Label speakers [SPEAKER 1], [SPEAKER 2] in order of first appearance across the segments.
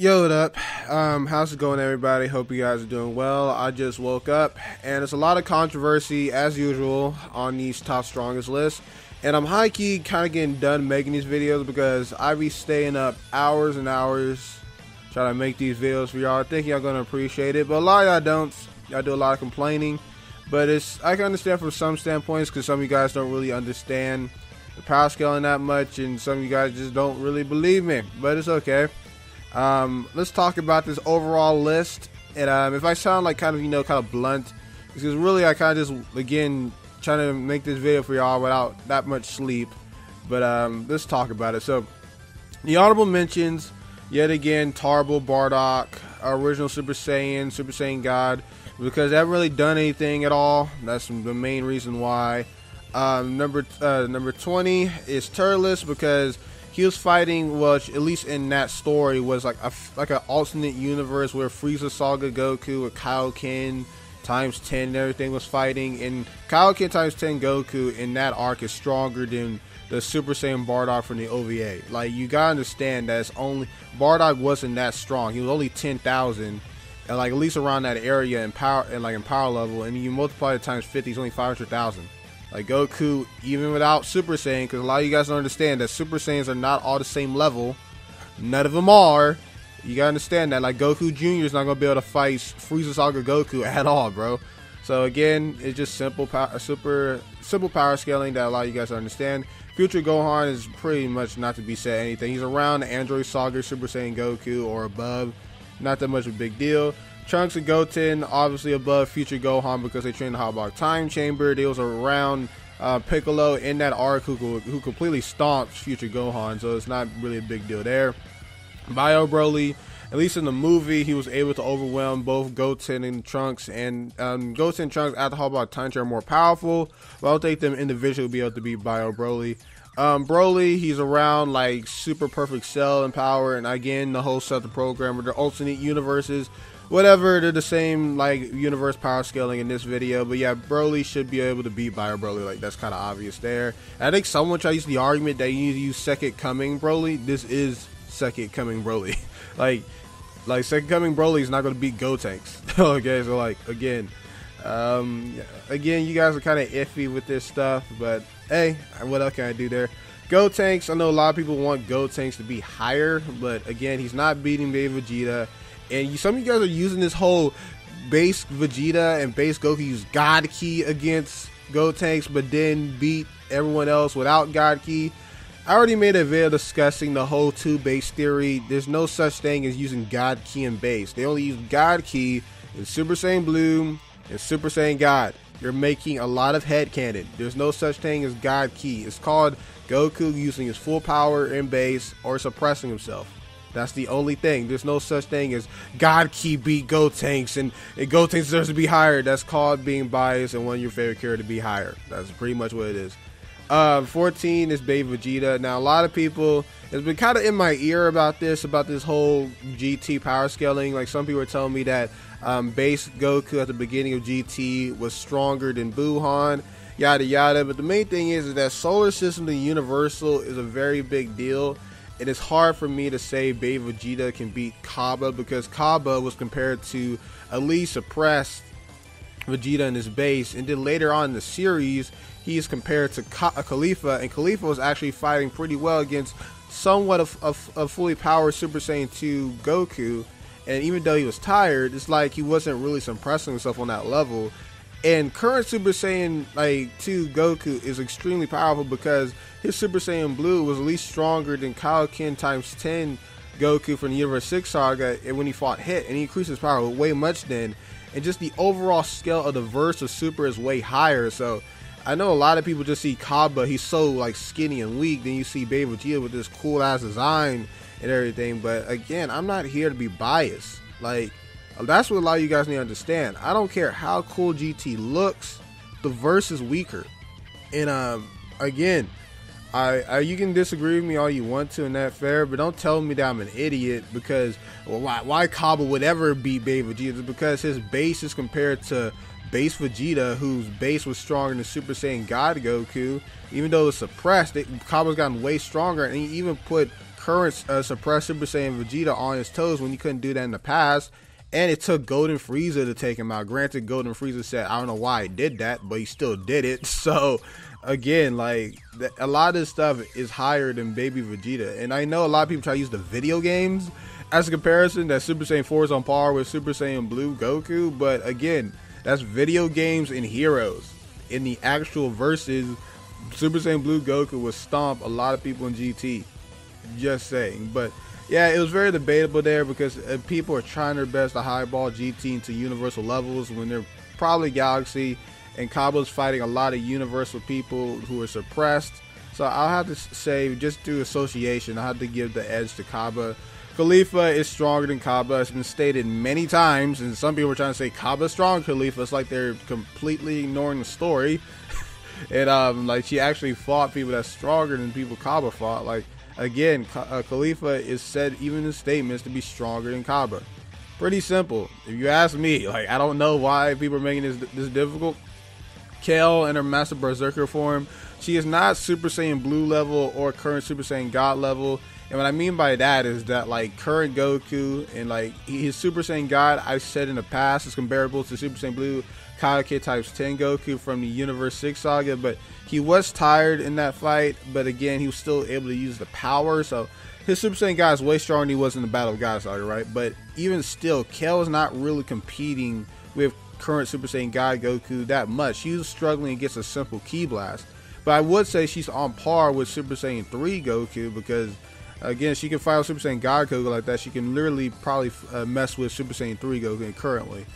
[SPEAKER 1] Yo, what up? How's it going, everybody? Hope you guys are doing well. I just woke up, and there's a lot of controversy, as usual, on these top strongest lists. And I'm high-key kind of getting done making these videos because I be staying up hours and hours trying to make these videos for y'all. I think y'all gonna appreciate it, but a lot of y'all don't. Y'all do a lot of complaining, but I can understand from some standpoints because some of you guys don't really understand the power scaling that much, and some of you guys just don't really believe me. But it's okay. Let's talk about this overall list, and if I sound like kind of blunt, it's because really I kind of just, again, trying to make this video for y'all without that much sleep. But let's talk about it. So the honorable mentions, yet again, Tarble, Bardock, original Super Saiyan God, because they haven't really done anything at all. That's the main reason why. Number 20 is Turles, because he was fighting, well, at least in that story, was like an alternate universe where Frieza Saga Goku with Kaioken times 10 and everything was fighting. And Kaioken times 10 Goku in that arc is stronger than the Super Saiyan Bardock from the OVA. Like, you gotta understand that Bardock wasn't that strong. He was only 10,000, and like at least around that area in power level. And you multiply it times 50, it's only 500,000. Like Goku, even without Super Saiyan, because a lot of you guys don't understand that Super Saiyans are not all the same level. None of them are. You gotta understand that. Like, Goku Jr. is not gonna be able to fight Frieza Saga Goku at all, bro. So again, it's just simple power scaling that a lot of you guys don't understand. Future Gohan is pretty much not to be said anything. He's around the Android Saga Super Saiyan Goku or above. Not that much of a big deal. Trunks and Goten obviously above Future Gohan because they trained the Hotbox Time Chamber. They was around Piccolo in that arc who completely stomped Future Gohan, so it's not really a big deal there. Bio Broly, at least in the movie, he was able to overwhelm both Goten and Trunks, and Goten and Trunks at the Hotbox Time Chamber are more powerful, but I don't think them individually will be able to beat Bio Broly. Broly, he's around like Super Perfect Cell in power, and again, the whole Celta program with their alternate universes. Whatever, they're the same like universe power scaling in this video, but yeah, Broly should be able to beat Bio Broly. Like, that's kind of obvious there. And I think someone tried to use the argument that you need to use Second Coming Broly. This is Second Coming Broly. like Second Coming Broly is not going to beat Gotenks. Okay, so like again, you guys are kind of iffy with this stuff, but hey, what else can I do there? Gotenks, I know a lot of people want Gotenks to be higher, but again, he's not beating Baby Vegeta. And some of you guys are using this whole base Vegeta and base Goku use God Ki against Gotenks, but then beat everyone else without God Ki. I already made a video discussing the whole two base theory. There's no such thing as using God Ki in base. They only use God Ki in Super Saiyan Blue and Super Saiyan God. You're making a lot of headcanon. There's no such thing as God Ki. It's called Goku using his full power in base or suppressing himself. That's the only thing. There's no such thing as God Ki beat Gotenks and Gotenks deserves to be higher. That's called being biased and wanting your favorite character to be higher. That's pretty much what it is. 14 is Baby Vegeta. Now, a lot of people has been kind of in my ear about this whole GT power scaling. Like, some people are telling me that base Goku at the beginning of GT was stronger than Buhan, yada yada. But the main thing is that Solar System to Universal is a very big deal. It is hard for me to say Baby Vegeta can beat Kaba because Kaba was compared to at least suppressed Vegeta in his base, and then later on in the series he is compared to Khalifa, and Khalifa was actually fighting pretty well against somewhat of fully powered Super Saiyan 2 Goku, and even though he was tired, it's like he wasn't really suppressing himself on that level. And current Super Saiyan 2 Goku is extremely powerful because his Super Saiyan Blue was at least stronger than Kaioken times 10 Goku from the Universe 6 saga, and when he fought Hit, and he increased his power way much then. And just the overall scale of the verse of Super is way higher. So I know a lot of people just see Kaba, he's so like skinny and weak, then you see Baby Vegeta with this cool ass design and everything. But again, I'm not here to be biased. Like, that's what a lot of you guys need to understand. I don't care how cool GT looks, the verse is weaker. And again, you can disagree with me all you want to, and that's fair, but don't tell me that I'm an idiot because, well, why Kaba would ever beat Baby Vegeta. It's because his base is compared to base Vegeta, whose base was stronger than Super Saiyan God Goku. Even though it's suppressed, Kaba's gotten way stronger, and he even put current suppressed Super Saiyan Vegeta on his toes when he couldn't do that in the past. And it took Golden Frieza to take him out. Granted, Golden Frieza said, I don't know why he did that, but he still did it. So, again, like, a lot of this stuff is higher than Baby Vegeta. And I know a lot of people try to use the video games as a comparison, that Super Saiyan 4 is on par with Super Saiyan Blue Goku. But, again, that's video games and heroes. In the actual verses, Super Saiyan Blue Goku would stomp a lot of people in GT. Just saying. But yeah, it was very debatable there because people are trying their best to highball GT into universal levels when they're probably Galaxy, and Cabba's fighting a lot of universal people who are suppressed. So I'll have to say, just through association, I have to give the edge to Cabba. Khalifa is stronger than Cabba. It's been stated many times, and some people are trying to say Cabba's stronger than Khalifa. It's like they're completely ignoring the story. And like, she actually fought people that's stronger than people Cabba fought. Like, again, Khalifa is said even in statements to be stronger than Cabba. Pretty simple. If you ask me, like, I don't know why people are making this difficult. Kale in her Master Berserker form, she is not Super Saiyan Blue level or current Super Saiyan God level. And what I mean by that is that, like, current Goku and, like, his Super Saiyan God, I've said in the past, is comparable to Super Saiyan Blue Kaioken times 10 Goku from the Universe 6 saga, but he was tired in that fight, but again, he was still able to use the power. So his Super Saiyan God is way stronger than he was in the Battle of God saga, right? But even still, Kale is not really competing with current Super Saiyan God Goku that much. He was struggling against a simple Ki Blast. But I would say she's on par with Super Saiyan 3 Goku because, again, she can fight with Super Saiyan God Goku like that. She can literally probably mess with Super Saiyan 3 Goku currently.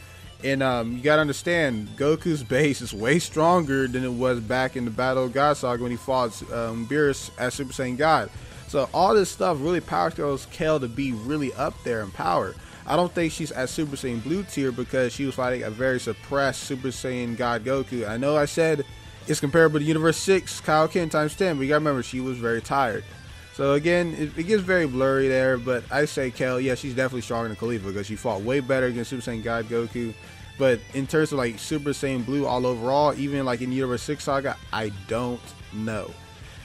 [SPEAKER 1] And you gotta understand, Goku's base is way stronger than it was back in the Battle of God saga when he fought Beerus as Super Saiyan God. So all this stuff really powers Kale to be really up there in power. I don't think she's at Super Saiyan Blue tier because she was fighting a very suppressed Super Saiyan God Goku. I know I said it's comparable to Universe 6 Kaioken times 10, but you gotta remember, she was very tired. So again, it gets very blurry there, but I say Kale, yeah, she's definitely stronger than Khalifa because she fought way better against Super Saiyan God Goku. But in terms of, like, Super Saiyan Blue all overall, even like in Universe 6 saga, I don't know.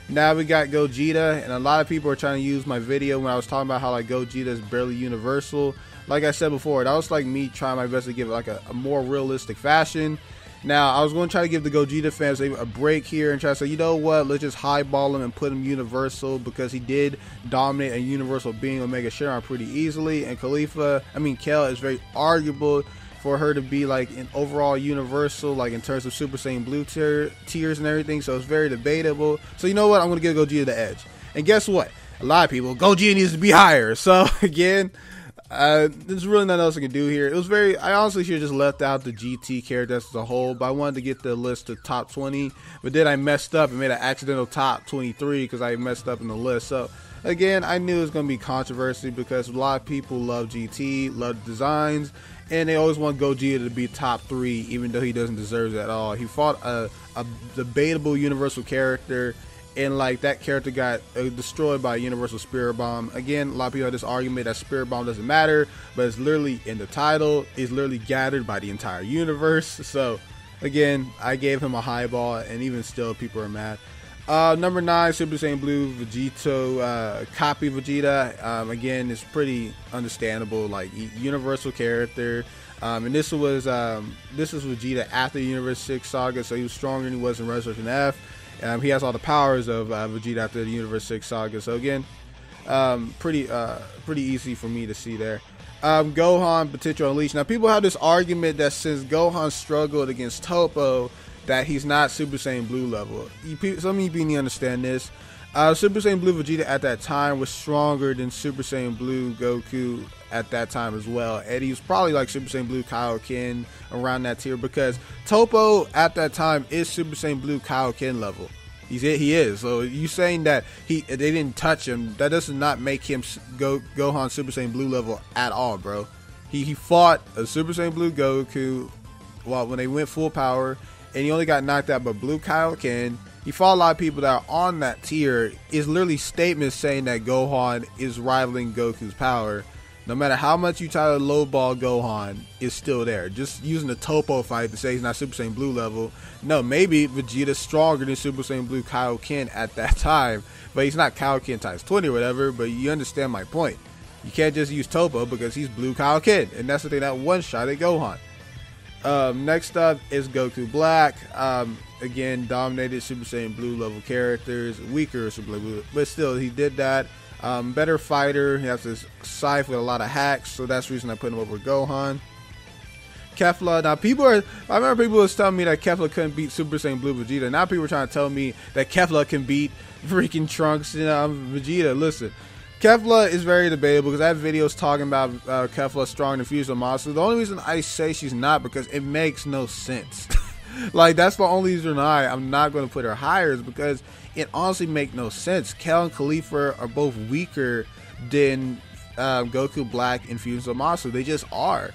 [SPEAKER 1] Now we got Gogeta, and a lot of people are trying to use my video when I was talking about how, like, Gogeta is barely universal. Like I said before, that was like me trying my best to give it like a more realistic fashion. Now, I was going to try to give the Gogeta fans a break here and try to say, you know what, let's just highball him and put him universal because he did dominate a universal being Omega Shenron pretty easily. And Kale is very arguable for her to be like an overall universal, like in terms of Super Saiyan Blue tiers and everything. So it's very debatable. So you know what, I'm going to give Gogeta the edge. And guess what? A lot of people, Gogeta needs to be higher. So again, there's really nothing else I can do here. I honestly should have just left out the GT characters as a whole, but I wanted to get the list to top 20, but then I messed up and made an accidental top 23 because I messed up in the list. So again, I knew it was going to be controversy because a lot of people love GT, love the designs, and they always want Gogeta to be top 3 even though he doesn't deserve it at all. He fought a debatable universal character, and like that character got destroyed by a universal spirit bomb. Again, a lot of people have this argument that spirit bomb doesn't matter, but it's literally in the title. It's literally gathered by the entire universe. So again, I gave him a high ball, and even still people are mad. Number 9, Super Saiyan Blue Vegeta, copy Vegeta. Again, it's pretty understandable, like universal character. And this was Vegeta after the Universe 6 saga, so he was stronger than he was in Resurrection F. He has all the powers of Vegeta after the Universe 6 saga. So again, pretty easy for me to see there. Gohan potential unleashed. Now people have this argument that since Gohan struggled against Toppo, that he's not Super Saiyan Blue level. Some of you need to understand this. Super Saiyan Blue Vegeta at that time was stronger than Super Saiyan Blue Goku at that time as well, and he was probably like Super Saiyan Blue Kaioken around that tier because Toppo at that time is Super Saiyan Blue Kaioken level. He is. So you saying that they didn't touch him, that does not make him Gohan Super Saiyan Blue level at all, bro. He fought a Super Saiyan Blue Goku when they went full power, and he only got knocked out by Blue Kaioken. He fought a lot of people that are on that tier. Is literally statements saying that Gohan is rivaling Goku's power. No matter how much you try to lowball Gohan, it's still there. Just using the Topo fight to say he's not Super Saiyan Blue level. No, maybe Vegeta's stronger than Super Saiyan Blue Kaioken at that time, but he's not Kaioken times 20 or whatever, but you understand my point. You can't just use Topo because he's Blue Kaioken, and that's the thing that one-shot at Gohan. Next up is Goku Black. Again, dominated Super Saiyan Blue level characters, weaker Super Saiyan Blue, but still, he did that. Better fighter. He has this scythe with a lot of hacks, so that's the reason I put him over Gohan. Kefla. Now I remember people was telling me that Kefla couldn't beat Super Saiyan Blue Vegeta. Now people are trying to tell me that Kefla can beat freaking Trunks and Vegeta. Listen, Kefla is very debatable because I have videos talking about Kefla strong and Fused Zamasu. The only reason I say she's not because it makes no sense. Like, that's the only reason I'm not going to put her higher, is because it honestly makes no sense. Kel and Khalifa are both weaker than Goku Black and Fused Zamasu. They just are.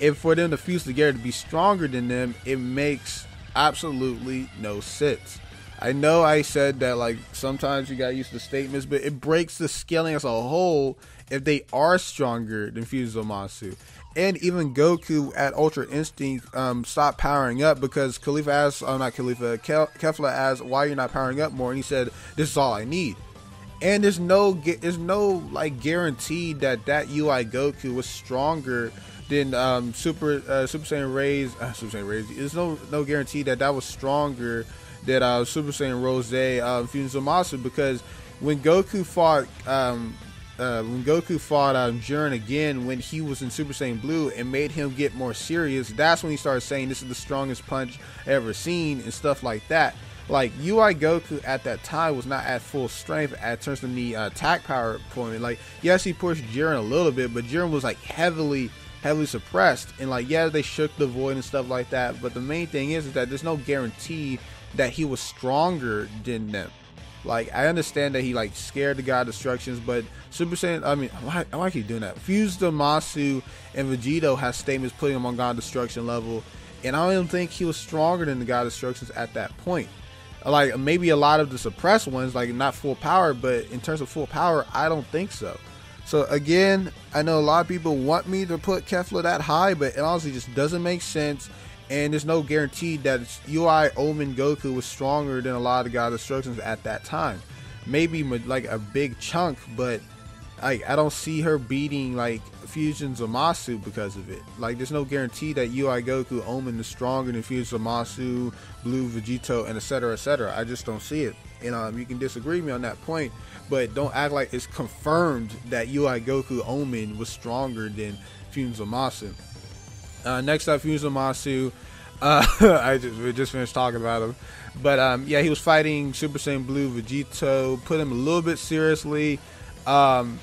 [SPEAKER 1] And for them to fuse together to be stronger than them, it makes absolutely no sense. I know I said that, like, sometimes you got used to statements, but it breaks the scaling as a whole if they are stronger than Fused Zamasu. And even Goku at Ultra Instinct stopped powering up because Khalifa asked, Kefla asked, why you're not powering up more, and he said, this is all I need. And there's no like guarantee that UI Goku was stronger than Super Saiyan Ray's There's no guarantee that was stronger than Super Saiyan Rose Fused Zamasu, because when Goku fought Jiren again when he was in Super Saiyan Blue and made him get more serious, that's when he started saying this is the strongest punch ever seen and stuff like that. Like, UI Goku at that time was not at full strength at terms of the attack power point. Like, yes, he pushed Jiren a little bit, but Jiren was like heavily suppressed, and like, yeah, they shook the void and stuff like that, but the main thing is that there's no guarantee that he was stronger than them. Like, I understand that he like scared the God Destructions, but Super Saiyan, I mean, why I keep doing that? Fused Zamasu and Vegeta has statements putting him on God Destruction level, and I don't even think he was stronger than the God Destructions at that point. Like, maybe a lot of the suppressed ones, like not full power, but in terms of full power, I don't think so. So again, I know a lot of people want me to put Kefla that high, but it honestly just doesn't make sense. And there's no guarantee that UI Omen Goku was stronger than a lot of God Destructions at that time. Maybe like a big chunk, but I don't see her beating like Fusion Zamasu because of it. Like, there's no guarantee that UI Goku Omen is stronger than Fusion Zamasu, Blue Vegeta, and etc. etc. I just don't see it. And you can disagree with me on that point, but don't act like it's confirmed that UI Goku Omen was stronger than Fusion Zamasu. Next up, Fused Zamasu. We just finished talking about him, but yeah, he was fighting Super Saiyan Blue Vegeta, put him a little bit seriously.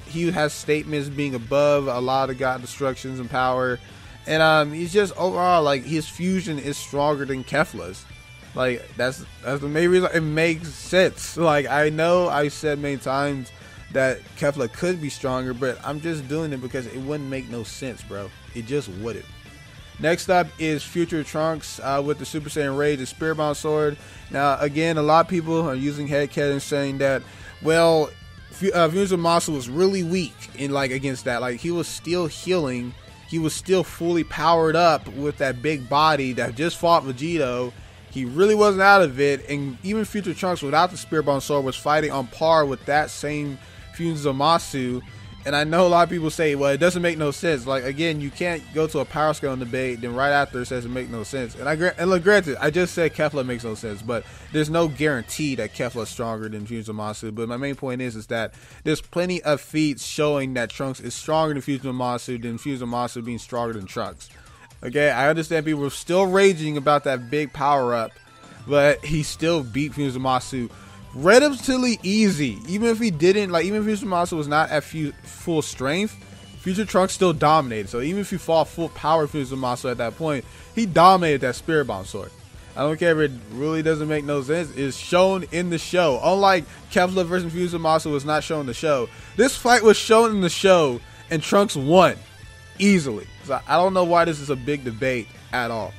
[SPEAKER 1] He has statements being above a lot of God Destructions and power, and he's just overall, like, his fusion is stronger than Kefla's. Like, that's the main reason it makes sense. Like, I know I said many times that Kefla could be stronger, but I'm just doing it because it wouldn't make no sense, bro. It just wouldn't. Next up is Future Trunks with the Super Saiyan Rage, the Spirit Bomb Sword. Now, again, a lot of people are using headcanon saying that, well, Fused Zamasu was really weak in, like, against that. Like, he was still healing. He was still fully powered up with that big body that just fought Vegeta. He really wasn't out of it. And even Future Trunks without the Spirit Bomb Sword was fighting on par with that same Fused Zamasu. And I know a lot of people say, well, it doesn't make no sense. Like, again, you can't go to a power scale debate, then right after it says it makes no sense. And look, granted, I just said Kefla makes no sense, but there's no guarantee that Kefla is stronger than Fused Zamasu. But my main point is that there's plenty of feats showing that Trunks is stronger than Fused Zamasu being stronger than Trunks. Okay, I understand people are still raging about that big power up, but he still beat Fused Zamasu relatively easy. Even if he didn't, like, even if Fused Zamasu was not at full strength, Future Trunks still dominated. So even if you fought full power Fused Zamasu at that point, he dominated that Spirit Bomb Sword. I don't care if it really doesn't make no sense. It's shown in the show. Unlike Kefla versus Fused Zamasu was not shown in the show, this fight was shown in the show, and Trunks won easily. So I don't know why this is a big debate at all.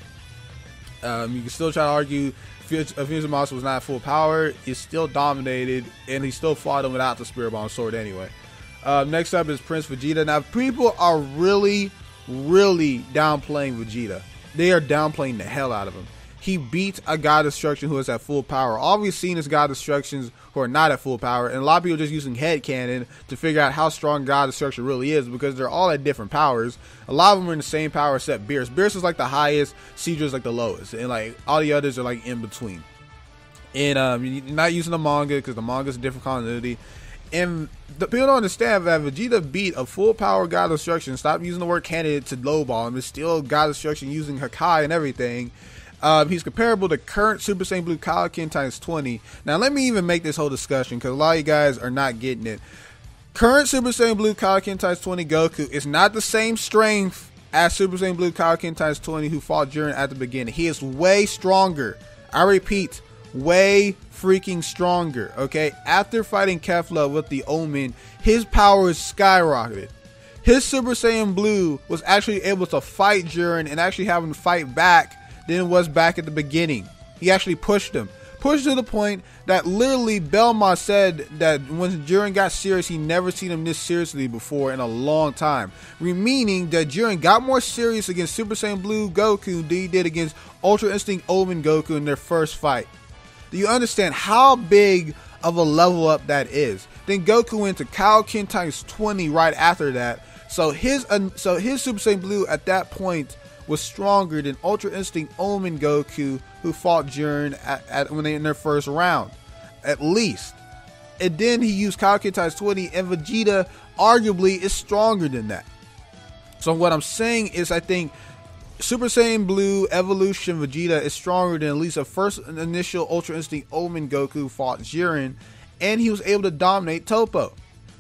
[SPEAKER 1] You can still try to argue Fused Zamasu was not full power. He still dominated, and he still fought him without the Spirit Bomb Sword anyway. Next up is Prince Vegeta. Now, people are really downplaying Vegeta. They are downplaying the hell out of him. He beat a God Destruction who is at full power. All we've seen is God Destructions who are not at full power, and a lot of people are just using headcanon to figure out how strong God Destruction really is, because they're all at different powers. A lot of them are in the same power except Beerus. Beerus is like the highest, Caesar is like the lowest, and like all the others are like in between. And you're not using the manga because the manga is a different continuity. And the people don't understand that Vegeta beat a full power God Destruction. Stop using the word candidate to lowball him. It's still God Destruction using Hakai and everything. He's comparable to current Super Saiyan Blue Kaioken times 20. Now, let me even make this whole discussion because a lot of you guys are not getting it. Current Super Saiyan Blue Kaioken times 20 Goku is not the same strength as Super Saiyan Blue Kaioken times 20 who fought Jiren at the beginning. He is way stronger. I repeat, way freaking stronger. Okay, after fighting Kefla with the Omen, his power is skyrocketed. His Super Saiyan Blue was actually able to fight Jiren and actually have him fight back than it was back at the beginning. He actually pushed him to the point that literally Belma said that when Jiren got serious, he never seen him this seriously before in a long time, meaning that Jiren got more serious against Super Saiyan Blue Goku than he did against Ultra Instinct Omen Goku in their first fight. Do you understand how big of a level up that is? Then Goku went to Kaioken times 20 right after that, so his Super Saiyan Blue at that point was stronger than Ultra Instinct Omen Goku, who fought Jiren when they in their first round, at least. And then he used Kaioken times 20, and Vegeta arguably is stronger than that. So what I'm saying is, I think Super Saiyan Blue Evolution Vegeta is stronger than at least a first initial Ultra Instinct Omen Goku fought Jiren, and he was able to dominate Toppo.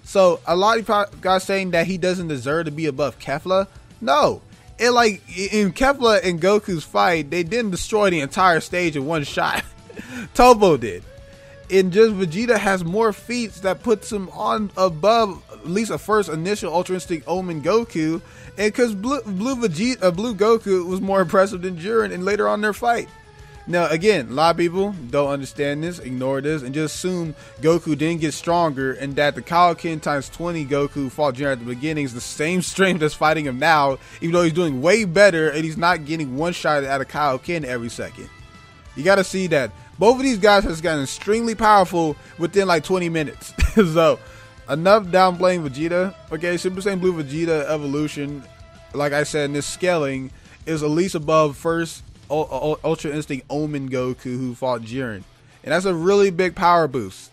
[SPEAKER 1] So a lot of guys saying that he doesn't deserve to be above Kefla. No. It like in Kefla and Goku's fight, they didn't destroy the entire stage in one shot. Toppo did. And just Vegeta has more feats that puts him on above at least a first initial Ultra Instinct Omen Goku, and because Blue Goku was more impressive than Jiren and later on their fight. Now again, a lot of people don't understand this, ignore this, and just assume Goku didn't get stronger and that the Kaioken times 20 Goku fought Jiren at the beginning is the same strength that's fighting him now, even though he's doing way better and he's not getting one shot at a Kaioken every second. You gotta see that both of these guys has gotten extremely powerful within like 20 minutes. So enough downplaying Vegeta. Okay, Super Saiyan Blue Vegeta Evolution, like I said, in this scaling is at least above first Ultra Instinct Omen Goku who fought Jiren, and that's a really big power boost,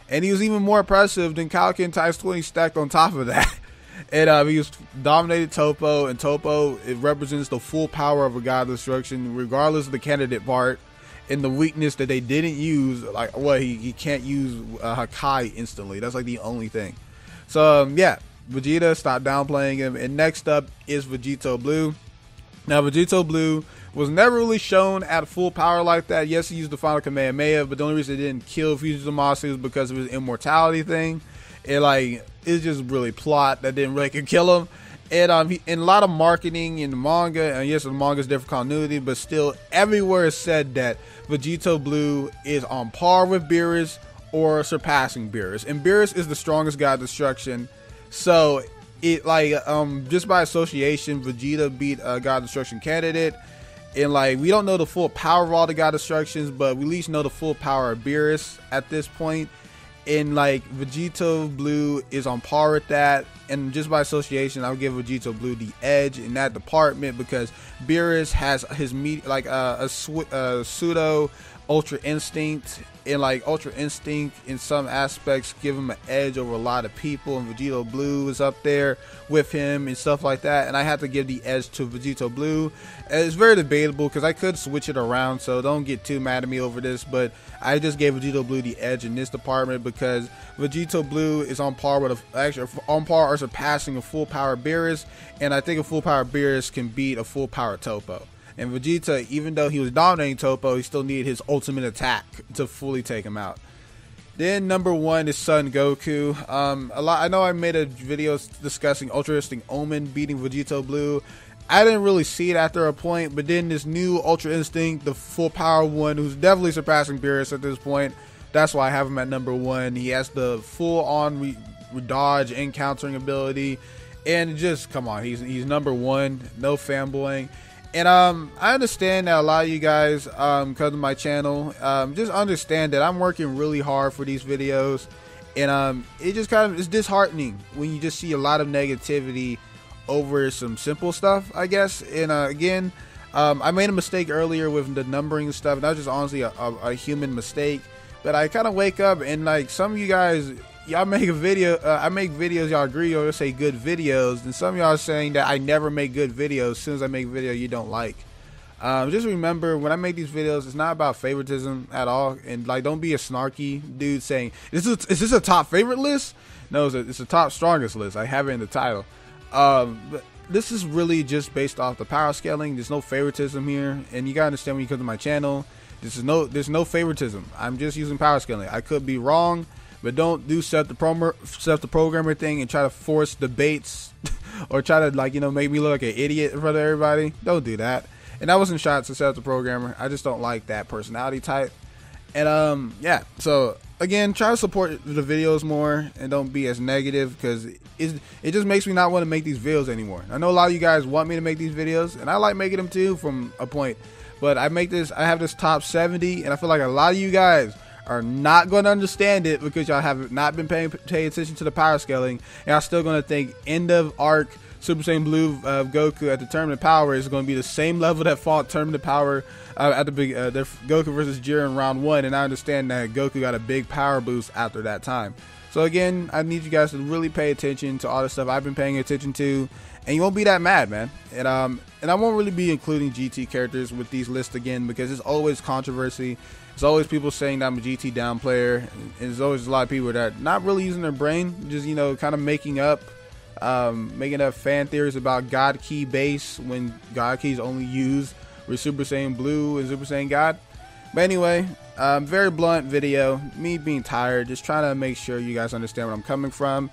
[SPEAKER 1] and he was even more impressive than Kaioken times 20 stacked on top of that. And he was dominated Toppo, and Toppo, it represents the full power of a God Destruction regardless of the candidate part, and the weakness that they didn't use, like what he can't use Hakai instantly. That's like the only thing. So yeah, Vegeta, stop downplaying him. And next up is Vegeta Blue. Now Vegeta Blue was never really shown at full power like that. Yes, he used the final Kamehameha, but the only reason it didn't kill future Zamasu was because of his immortality thing. It's just really plot that didn't really kill him. And in a lot of marketing in the manga, and yes, the manga is different continuity, but still everywhere is said that Vegeta Blue is on par with Beerus or surpassing Beerus. And Beerus is the strongest God Destruction. So it just by association, Vegeta beat a God Destruction candidate. And we don't know the full power of all the God Destructions, but we at least know the full power of Beerus at this point. And Vegeta Blue is on par with that, and just by association, I'll give Vegeta Blue the edge in that department because Beerus has his a pseudo Ultra Instinct, and Ultra Instinct in some aspects give him an edge over a lot of people, and Vegeta Blue is up there with him and stuff like that, and I have to give the edge to Vegeta Blue. It's very debatable because I could switch it around, so don't get too mad at me over this, but I just gave Vegeta Blue the edge in this department because Vegeta Blue is on par with on par or surpassing a full power Beerus, and I think a full power Beerus can beat a full power Toppo. And Vegeta, even though he was dominating Toppo, he still needed his ultimate attack to fully take him out. Then number one is Son Goku. I know I made a video discussing Ultra Instinct Omen beating Vegeta Blue. I didn't really see it after a point, but then this new Ultra Instinct, the full power one, who's definitely surpassing Beerus at this point. That's why I have him at number one. He has the full on
[SPEAKER 2] dodge and countering ability, and just come on, he's number one, no fanboying. And I understand that a lot of you guys come to my channel, just understand that I'm working really hard for these videos, and it just kind of is disheartening when you just see a lot of negativity over some simple stuff, I guess. And again, I made a mistake earlier with the numbering stuff, and that was just honestly a human mistake. But I kind of wake up and like some of you guys, y'all make a video, I make videos, y'all agree or say good videos, and some of y'all are saying that I never make good videos. As soon as I make a video you don't like. Just remember, when I make these videos, it's not about favoritism at all, and like don't be a snarky dude saying, is this a top favorite list? No, it's a top strongest list. I have it in the title. But this is really just based off the power scaling. There's no favoritism here, and you gotta understand when you come to my channel, there's no favoritism. I'm just using power scaling. I could be wrong, but don't do set the programmer thing and try to force debates or try to, like, you know, make me look like an idiot in front of everybody. Don't do that. And that wasn't shots to set the programmer. I just don't like that personality type. And yeah, so again, try to support the videos more and don't be as negative, because it just makes me not want to make these videos anymore. I know a lot of you guys want me to make these videos, and I like making them too from a point, but I have this top 70, and I feel like a lot of you guys are not going to understand it because y'all have not been paying attention to the power scaling, and y'all still going to think end of arc Super Saiyan Blue Goku at the tournament power is going to be the same level that fought tournament power at the big Goku versus Jiren in round 1, and I understand that Goku got a big power boost after that time. So again, I need you guys to really pay attention to all the stuff I've been paying attention to, and you won't be that mad, man. And I won't really be including GT characters with these lists again, because it's always controversy. It's always people saying that I'm a GT down player, and there's always a lot of people that are not really using their brain, just, you know, kind of making up fan theories about God Key base when God Key is only used with Super Saiyan Blue and Super Saiyan God. But anyway, very blunt video, me being tired, just trying to make sure you guys understand where I'm coming from,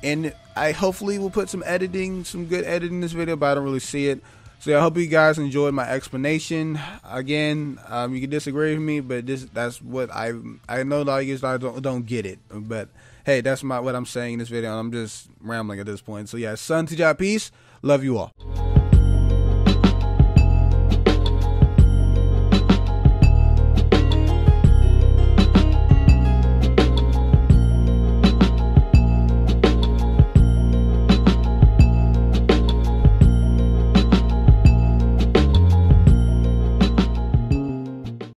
[SPEAKER 2] and I hopefully will put some good editing in this video, but I don't really see it. So yeah, I hope you guys enjoyed my explanation. Again, you can disagree with me, but that's what I know. A lot of you guys don't get it, but hey, that's what I'm saying in this video, and I'm just rambling at this point. So yeah, SonTj, peace, love you all.